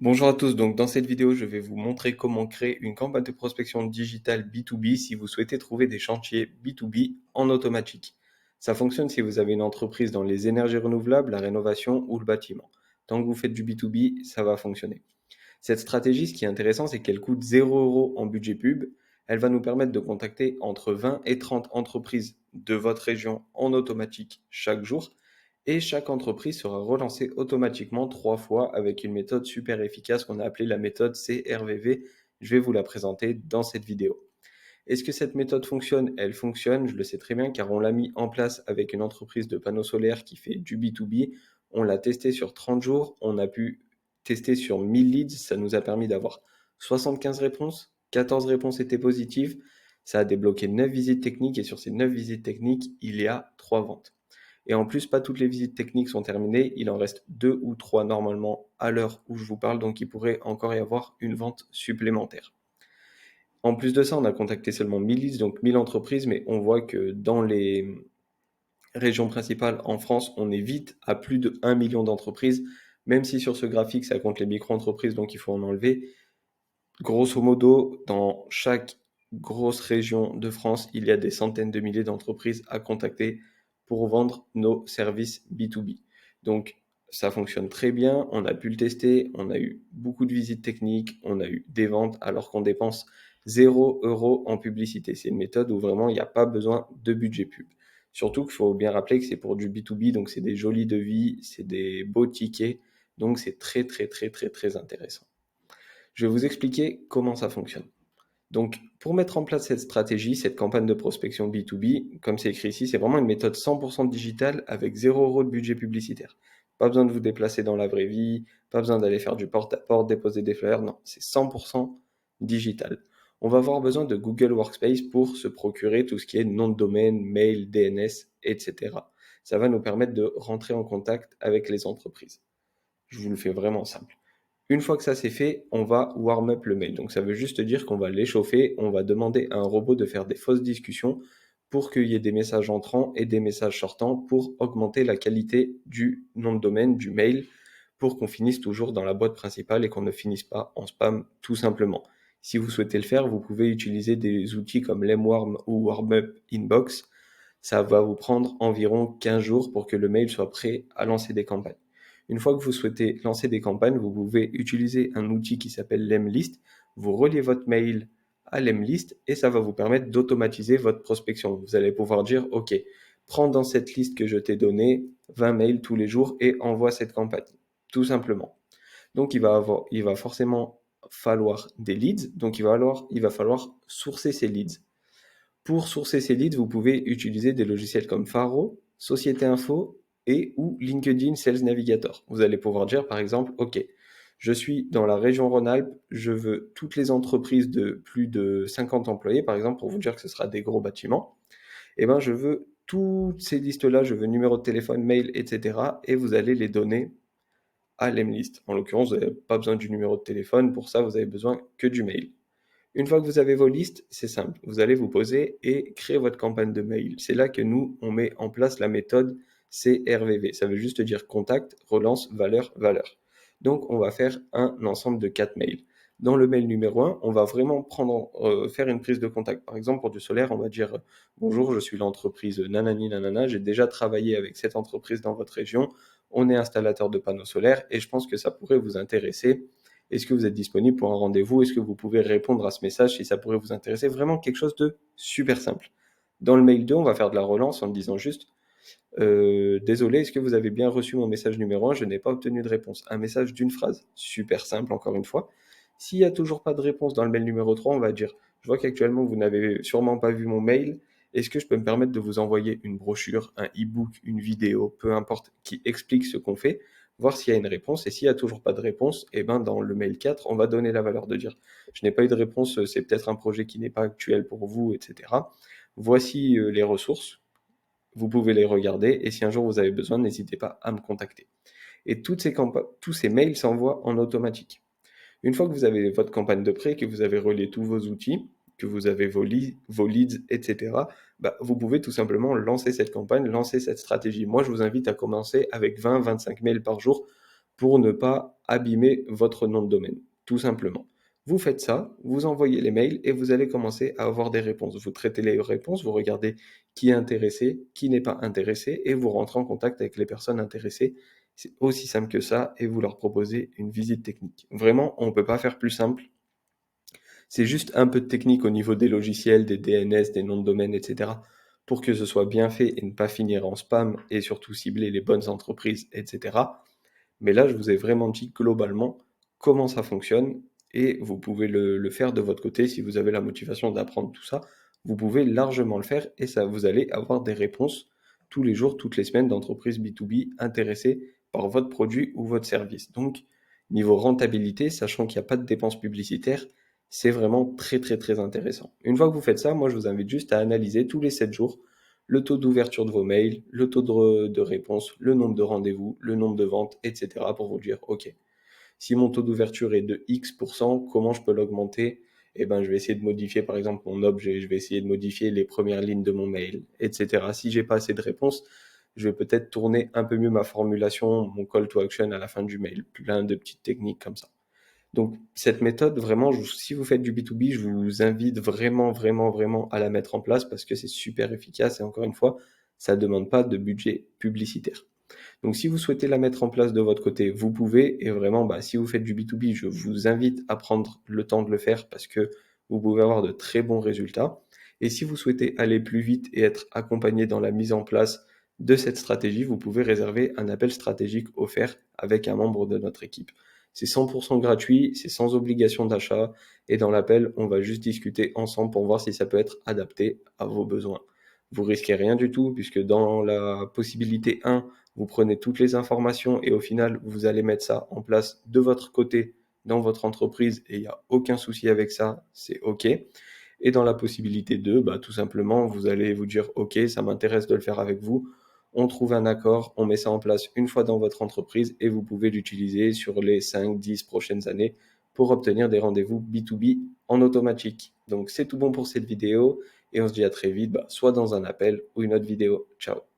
Bonjour à tous, donc dans cette vidéo, je vais vous montrer comment créer une campagne de prospection digitale B2B si vous souhaitez trouver des chantiers B2B en automatique. Ça fonctionne si vous avez une entreprise dans les énergies renouvelables, la rénovation ou le bâtiment. Tant que vous faites du B2B, ça va fonctionner. Cette stratégie, ce qui est intéressant, c'est qu'elle coûte 0 € en budget pub. Elle va nous permettre de contacter entre 20 et 30 entreprises de votre région en automatique chaque jour. Et chaque entreprise sera relancée automatiquement 3 fois avec une méthode super efficace qu'on a appelée la méthode CRVV. Je vais vous la présenter dans cette vidéo. Est-ce que cette méthode fonctionne? Elle fonctionne, je le sais très bien, car on l'a mis en place avec une entreprise de panneaux solaires qui fait du B2B. On l'a testé sur 30 jours, on a pu tester sur 1000 leads, ça nous a permis d'avoir 75 réponses, 14 réponses étaient positives, ça a débloqué 9 visites techniques et sur ces 9 visites techniques, il y a 3 ventes. Et en plus, pas toutes les visites techniques sont terminées, il en reste 2 ou 3 normalement à l'heure où je vous parle, donc il pourrait encore y avoir une vente supplémentaire. En plus de ça, on a contacté seulement 1000 leads, donc 1000 entreprises, mais on voit que dans les régions principales en France, on est vite à plus de 1 million d'entreprises, même si sur ce graphique, ça compte les micro-entreprises, donc il faut en enlever. Grosso modo, dans chaque grosse région de France, il y a des centaines de milliers d'entreprises à contacter pour vendre nos services B2B. Donc, ça fonctionne très bien, on a pu le tester, on a eu beaucoup de visites techniques, on a eu des ventes alors qu'on dépense 0 € en publicité. C'est une méthode où vraiment il n'y a pas besoin de budget pub. Surtout qu'il faut bien rappeler que c'est pour du B2B, donc c'est des jolis devis, c'est des beaux tickets, donc c'est très très très très très intéressant. Je vais vous expliquer comment ça fonctionne. Donc, pour mettre en place cette stratégie, cette campagne de prospection B2B, comme c'est écrit ici, c'est vraiment une méthode 100% digitale avec 0 € de budget publicitaire. Pas besoin de vous déplacer dans la vraie vie, pas besoin d'aller faire du porte-à-porte, déposer des fleurs, non, c'est 100% digital. On va avoir besoin de Google Workspace pour se procurer tout ce qui est nom de domaine, mail, DNS, etc. Ça va nous permettre de rentrer en contact avec les entreprises. Je vous le fais vraiment simple. Une fois que ça c'est fait, on va warm up le mail. Donc ça veut juste dire qu'on va l'échauffer, on va demander à un robot de faire des fausses discussions pour qu'il y ait des messages entrants et des messages sortants pour augmenter la qualité du nom de domaine, du mail, pour qu'on finisse toujours dans la boîte principale et qu'on ne finisse pas en spam tout simplement. Si vous souhaitez le faire, vous pouvez utiliser des outils comme Lemwarm ou Warmup Inbox. Ça va vous prendre environ 15 jours pour que le mail soit prêt à lancer des campagnes. Une fois que vous souhaitez lancer des campagnes, vous pouvez utiliser un outil qui s'appelle Lemlist. Vous reliez votre mail à Lemlist et ça va vous permettre d'automatiser votre prospection. Vous allez pouvoir dire, OK, prends dans cette liste que je t'ai donnée 20 mails tous les jours et envoie cette campagne. Tout simplement. Donc, il va forcément falloir des leads. Donc, il va falloir sourcer ces leads. Pour sourcer ces leads, vous pouvez utiliser des logiciels comme Faro, Société Info et ou LinkedIn Sales Navigator. Vous allez pouvoir dire par exemple, OK, je suis dans la région Rhône-Alpes, je veux toutes les entreprises de plus de 50 employés, par exemple, pour vous dire que ce sera des gros bâtiments. Et ben, je veux toutes ces listes-là, je veux numéro de téléphone, mail, etc. Et vous allez les donner à l'Emlist. En l'occurrence, vous n'avez pas besoin du numéro de téléphone, pour ça, vous avez besoin que du mail. Une fois que vous avez vos listes, c'est simple. Vous allez vous poser et créer votre campagne de mail. C'est là que nous, on met en place la méthode CRVV. Ça veut juste dire contact, relance, valeur, valeur. Donc, on va faire un ensemble de 4 mails. Dans le mail numéro 1, on va vraiment faire une prise de contact. Par exemple, pour du solaire, on va dire bonjour, je suis l'entreprise Nanani Nanana, j'ai déjà travaillé avec cette entreprise dans votre région. On est installateur de panneaux solaires et je pense que ça pourrait vous intéresser. Est-ce que vous êtes disponible pour un rendez-vous? Est-ce que vous pouvez répondre à ce message si ça pourrait vous intéresser? Vraiment quelque chose de super simple. Dans le mail 2, on va faire de la relance en disant juste désolé, est-ce que vous avez bien reçu mon message numéro 1? Je n'ai pas obtenu de réponse. Un message d'une phrase. Super simple, encore une fois. S'il n'y a toujours pas de réponse dans le mail numéro 3, on va dire je vois qu'actuellement vous n'avez sûrement pas vu mon mail. Est-ce que je peux me permettre de vous envoyer une brochure, un e-book, une vidéo, peu importe, qui explique ce qu'on fait, voir s'il y a une réponse. Et s'il n'y a toujours pas de réponse, eh ben dans le mail 4, on va donner la valeur de dire je n'ai pas eu de réponse, c'est peut-être un projet qui n'est pas actuel pour vous, etc. Voici les ressources, vous pouvez les regarder et si un jour vous avez besoin, n'hésitez pas à me contacter. Et tous ces mails s'envoient en automatique. Une fois que vous avez votre campagne de prêt, que vous avez relié tous vos outils, que vous avez vos leads, etc., bah, vous pouvez tout simplement lancer cette campagne, lancer cette stratégie. Moi, je vous invite à commencer avec 20-25 mails par jour pour ne pas abîmer votre nom de domaine, tout simplement. Vous faites ça, vous envoyez les mails et vous allez commencer à avoir des réponses. Vous traitez les réponses, vous regardez qui est intéressé, qui n'est pas intéressé et vous rentrez en contact avec les personnes intéressées. C'est aussi simple que ça et vous leur proposez une visite technique. Vraiment, on ne peut pas faire plus simple. C'est juste un peu de technique au niveau des logiciels, des DNS, des noms de domaine, etc. pour que ce soit bien fait et ne pas finir en spam et surtout cibler les bonnes entreprises, etc. Mais là, je vous ai vraiment dit globalement comment ça fonctionne et vous pouvez le faire de votre côté si vous avez la motivation d'apprendre tout ça. Vous pouvez largement le faire et ça, vous allez avoir des réponses tous les jours, toutes les semaines d'entreprises B2B intéressées par votre produit ou votre service. Donc, niveau rentabilité, sachant qu'il n'y a pas de dépenses publicitaires, c'est vraiment très très très intéressant. Une fois que vous faites ça, moi je vous invite juste à analyser tous les 7 jours le taux d'ouverture de vos mails, le taux de réponse, le nombre de rendez-vous, le nombre de ventes, etc. pour vous dire, OK, si mon taux d'ouverture est de X%, comment je peux l'augmenter? Eh ben, je vais essayer de modifier, par exemple, mon objet, je vais essayer de modifier les premières lignes de mon mail, etc. Si j'ai pas assez de réponses, je vais peut-être tourner un peu mieux ma formulation, mon call to action à la fin du mail, plein de petites techniques comme ça. Donc, cette méthode, vraiment, si vous faites du B2B, je vous invite vraiment, vraiment, vraiment à la mettre en place parce que c'est super efficace et encore une fois, ça ne demande pas de budget publicitaire. Donc, si vous souhaitez la mettre en place de votre côté, vous pouvez. Et vraiment, si vous faites du B2B, je vous invite à prendre le temps de le faire parce que vous pouvez avoir de très bons résultats. Et si vous souhaitez aller plus vite et être accompagné dans la mise en place de cette stratégie, vous pouvez réserver un appel stratégique offert avec un membre de notre équipe. C'est 100% gratuit, c'est sans obligation d'achat. Et dans l'appel, on va juste discuter ensemble pour voir si ça peut être adapté à vos besoins. Vous risquez rien du tout puisque dans la possibilité 1, vous prenez toutes les informations et au final, vous allez mettre ça en place de votre côté dans votre entreprise et il n'y a aucun souci avec ça, c'est OK. Et dans la possibilité 2, tout simplement, vous allez vous dire OK, ça m'intéresse de le faire avec vous. On trouve un accord, on met ça en place une fois dans votre entreprise et vous pouvez l'utiliser sur les 5-10 prochaines années pour obtenir des rendez-vous B2B en automatique. Donc c'est tout bon pour cette vidéo et on se dit à très vite, soit dans un appel ou une autre vidéo. Ciao.